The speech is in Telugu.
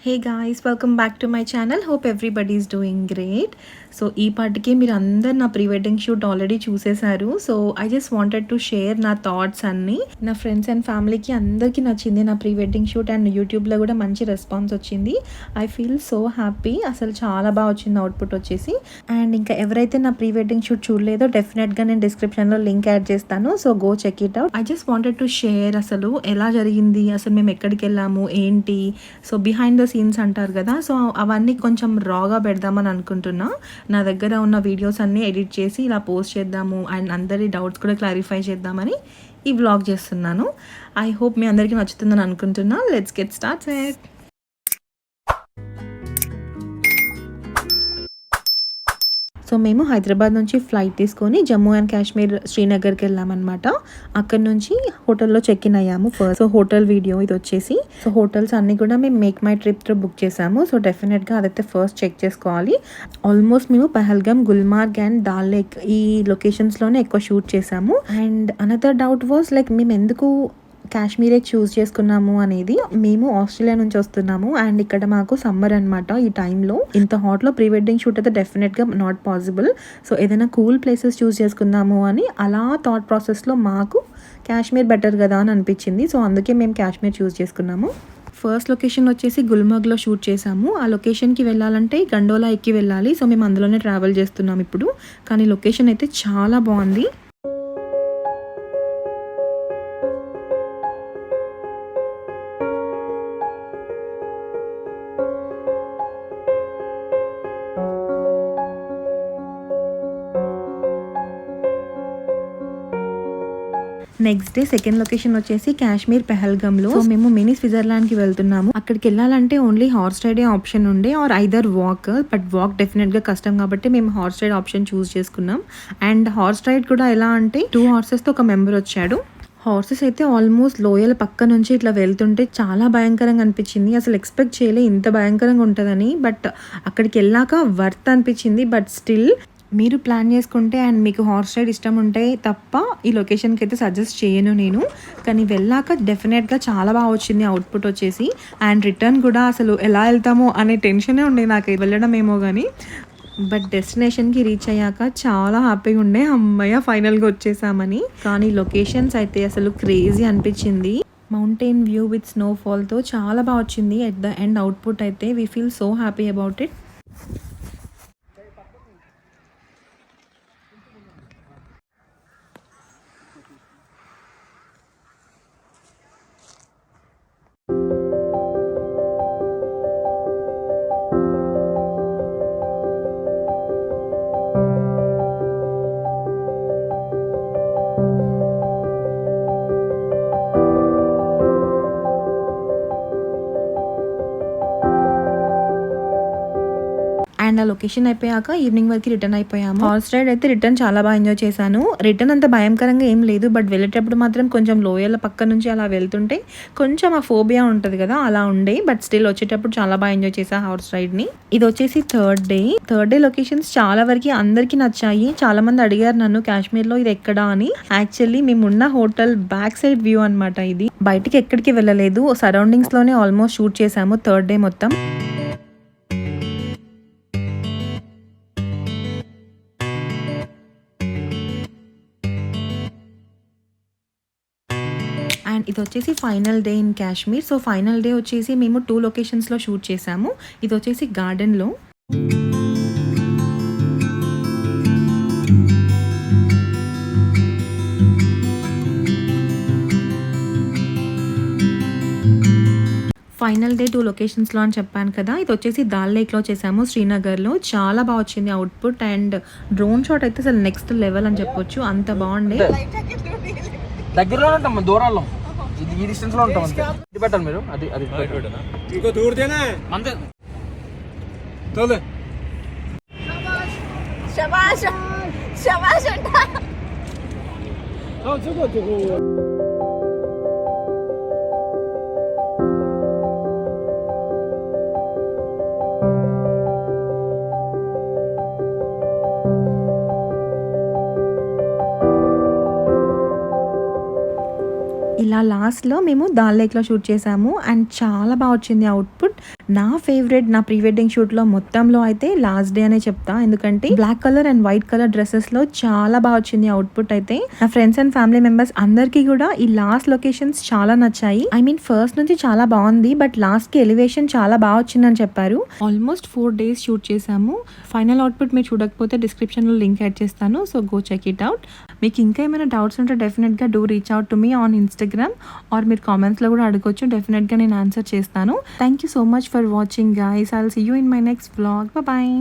Hey guys, welcome back to my channel. Hope everybody is doing great. So ఈ పాటికి మీరు అందరు నా ప్రీ వెడ్డింగ్ షూట్ ఆల్రెడీ చూసేశారు. So I just wanted to share నా థాట్స్ అన్నీ. నా ఫ్రెండ్స్ అండ్ ఫ్యామిలీకి అందరికీ నచ్చింది నా ప్రీ వెడ్డింగ్ షూట్ అండ్ యూట్యూబ్లో కూడా మంచి రెస్పాన్స్ వచ్చింది. I feel so happy. అసలు చాలా బాగా వచ్చింది అవుట్పుట్ వచ్చేసి. అండ్ ఇంకా ఎవరైతే నా ప్రీ వెడ్డింగ్ షూట్ చూడలేదో డెఫినెట్గా నేను డిస్క్రిప్షన్లో లింక్ యాడ్ చేస్తాను. So go check it out. I just wanted to share అసలు ఎలా జరిగింది, అసలు మేము ఎక్కడికి వెళ్ళాము ఏంటి, సో బిహైండ్ ద సీన్స్ అంటారు కదా, సో అవన్నీ కొంచెం రాగా పెడదామని అనుకుంటున్నా. నా దగ్గర ఉన్న వీడియోస్ అన్నీ ఎడిట్ చేసి ఇలా పోస్ట్ చేద్దాము అండ్ అందరి డౌట్స్ కూడా క్లారిఫై చేద్దామని ఈ వ్లాగ్ చేస్తున్నాను. ఐ హోప్ మీ అందరికీ నచ్చుతుందని అనుకుంటున్నా. Let's get started. సో మేము హైదరాబాద్ నుంచి ఫ్లైట్ తీసుకొని జమ్మూ అండ్ కాశ్మీర్ శ్రీనగర్కి వెళ్ళామన్నమాట. అక్కడ నుంచి హోటల్లో చెక్ ఇన్ అయ్యాము ఫస్ట్. సో హోటల్ వీడియో ఇది వచ్చేసి. సో హోటల్స్ అన్నీ కూడా మేము మేక్ మై ట్రిప్తో బుక్ చేసాము. సో డెఫినెట్గా అదైతే ఫస్ట్ చెక్ చేసుకోవాలి. ఆల్మోస్ట్ మేము పహల్గామ్, గుల్మార్గ్ అండ్ దాల్ లేక్ ఈ లొకేషన్స్లోనే ఎక్కువ షూట్ చేసాము. And another doubt was like మేము ఎందుకు కాశ్మీరే చూస్ చేసుకున్నాము అనేది. మేము ఆస్ట్రేలియా నుంచి వస్తున్నాము అండ్ ఇక్కడ మాకు సమ్మర్ అనమాట. ఈ టైంలో ఇంత హాట్లో ప్రీ వెడ్డింగ్ షూట్ అయితే డెఫినెట్గా నాట్ పాసిబుల్. సో ఏదైనా కూల్ ప్లేసెస్ చూస్ చేసుకుందాము అని అలా థాట్ ప్రాసెస్లో మాకు కాశ్మీర్ బెటర్ కదా అని అనిపించింది. సో అందుకే మేము కాశ్మీర్ చూస్ చేసుకున్నాము. ఫస్ట్ లొకేషన్ వచ్చేసి గుల్మర్గ్లో షూట్ చేసాము. ఆ లొకేషన్కి వెళ్ళాలంటే గండోలా ఎక్కి వెళ్ళాలి. సో మేము అందులోనే ట్రావెల్ చేస్తున్నాం ఇప్పుడు. కానీ లొకేషన్ అయితే చాలా బాగుంది. నెక్స్ట్ డే సెకండ్ లొకేషన్ వచ్చేసి కాశ్మీర్ పెహల్గామ్లో. సో మేము మినీ స్విట్జర్లాండ్కి వెళ్తున్నాము. అక్కడికి వెళ్ళాలంటే ఓన్లీ హార్స్ రైడే ఆప్షన్ ఉండే or either walk. But walk డెఫినెట్గా కష్టం కాబట్టి మేము హార్స్ రైడ్ ఆప్షన్ చూస్ చేసుకున్నాం. అండ్ హార్స్ రైడ్ కూడా ఎలా అంటే 2 హార్సెస్తో ఒక మెంబర్ వచ్చాడు. హార్సెస్ అయితే ఆల్మోస్ట్ లోయల పక్క నుంచి ఇట్లా వెళ్తుంటే చాలా భయంకరంగా అనిపించింది. అసలు ఎక్స్పెక్ట్ చేయలే ఇంత భయంకరంగా ఉంటుందని. బట్ అక్కడికి వెళ్ళాక వర్త్ అనిపించింది. బట్ స్టిల్ మీరు ప్లాన్ చేసుకుంటే అండ్ మీకు హార్స్ రైడ్ ఇష్టం ఉంటే తప్ప ఈ లొకేషన్కి అయితే సజెస్ట్ చేయను నేను. కానీ వెళ్ళాక డెఫినెట్గా చాలా బాగా వచ్చింది అవుట్పుట్ వచ్చేసి. అండ్ రిటర్న్ కూడా అసలు ఎలా వెళ్తామో అనే టెన్షనే ఉండే నాకు వెళ్ళడం ఏమో కానీ. బట్ డెస్టినేషన్కి రీచ్ అయ్యాక చాలా హ్యాపీగా ఉండే, అమ్మయ్య ఫైనల్గా వచ్చేసామని. కానీ లొకేషన్స్ అయితే అసలు క్రేజీ అనిపించింది. మౌంటైన్ వ్యూ విత్ స్నోఫాల్తో చాలా బాగా వచ్చింది. ఎట్ ద ఎండ్ అవుట్పుట్ అయితే we feel so happy about it. And ఆ లొకేషన్ అయిపోయాక ఈవినింగ్ వరకు రిటర్న్ అయిపోయాము. హార్స్ రైడ్ అయితే రిటర్న్ చాలా బాగా ఎంజాయ్ చేశాను. రిటర్న్ అంత భయంకరంగా ఏం లేదు. బట్ వెళ్ళేటప్పుడు మాత్రం కొంచెం లోయల పక్క నుంచి అలా వెళ్తుంటే కొంచెం ఆ ఫోబియా ఉంటుంది కదా, అలా ఉండే. బట్ స్టిల్ వచ్చేటప్పుడు చాలా బాగా ఎంజాయ్ చేశా హార్స్ రైడ్ని. ఇది వచ్చేసి థర్డ్ డే లొకేషన్స్ చాలా వరకు అందరికీ నచ్చాయి. చాలా మంది అడిగారు నన్ను కాశ్మీర్లో ఇది ఎక్కడా అని. యాక్చువల్లీ మేమున్న హోటల్ బ్యాక్ సైడ్ వ్యూ అనమాట ఇది. బయటికి ఎక్కడికి వెళ్ళలేదు, సరౌండింగ్స్లోనే ఆల్మోస్ట్ షూట్ చేసాము థర్డ్ డే మొత్తం. అండ్ ఇది వచ్చేసి final day in Kashmir. So final day వచ్చేసి మేము 2 లొకేషన్స్లో షూట్ చేసాము. ఇది వచ్చేసి గార్డెన్లో. ఫైనల్ డే 2 లొకేషన్స్లో అని చెప్పాను కదా. ఇది వచ్చేసి దాల్ లేక్లో చేసాము శ్రీనగర్లో. చాలా బాగా వచ్చింది అవుట్పుట్. అండ్ డ్రోన్ షాట్ అయితే అసలు నెక్స్ట్ లెవెల్ అని చెప్పొచ్చు, అంత బాగుండే. దగ్గరలో ఉంటాం, దూరాల్లో ఈ డిస్టెన్స్ లో ఉంటాం. అంతే ఇది పెట్టాలి మీరు. అది అది ఇంకో దూరదేనా అంతే. తోలే శబాష్ శబాష్ అంట. చూకో చూకో. ఇలా లాస్ట్లో మేము దాల్ లేక్లో షూట్ చేసాము అండ్ చాలా బాగా వచ్చింది అవుట్పుట్. నా ఫేవరెట్ నా ప్రీ వెడ్డింగ్ షూట్లో మొత్తంలో అయితే లాస్ట్ డే అనే చెప్తా. ఎందుకంటే black colour and white colour డ్రెస్సెస్లో చాలా బాగా వచ్చింది అవుట్పుట్ అయితే. నా ఫ్రెండ్స్ అండ్ ఫ్యామిలీ మెంబర్స్ అందరికీ కూడా ఈ లాస్ట్ లొకేషన్స్ చాలా నచ్చాయి. ఐ మీన్ ఫస్ట్ నుంచి చాలా బాగుంది, బట్ లాస్ట్కి ఎలివేషన్ చాలా బాగా వచ్చిందని చెప్పారు. ఆల్మోస్ట్ 4 days షూట్ చేసాము. ఫైనల్ అవుట్పుట్ మీరు చూడకపోతే డిస్క్రిప్షన్లో లింక్ యాడ్ చేస్తాను, so go check it out. మీకు ఇంకా ఏమైనా డౌట్స్ ఉంటే డెఫినెట్గా do reach out to me on Instagram or మీరు కామెంట్స్లో కూడా అడగొచ్చు. డెఫినెట్గా నేను ఆన్సర్ చేస్తాను. Thank you so much for watching guys. I will see you in my next vlog. Bye.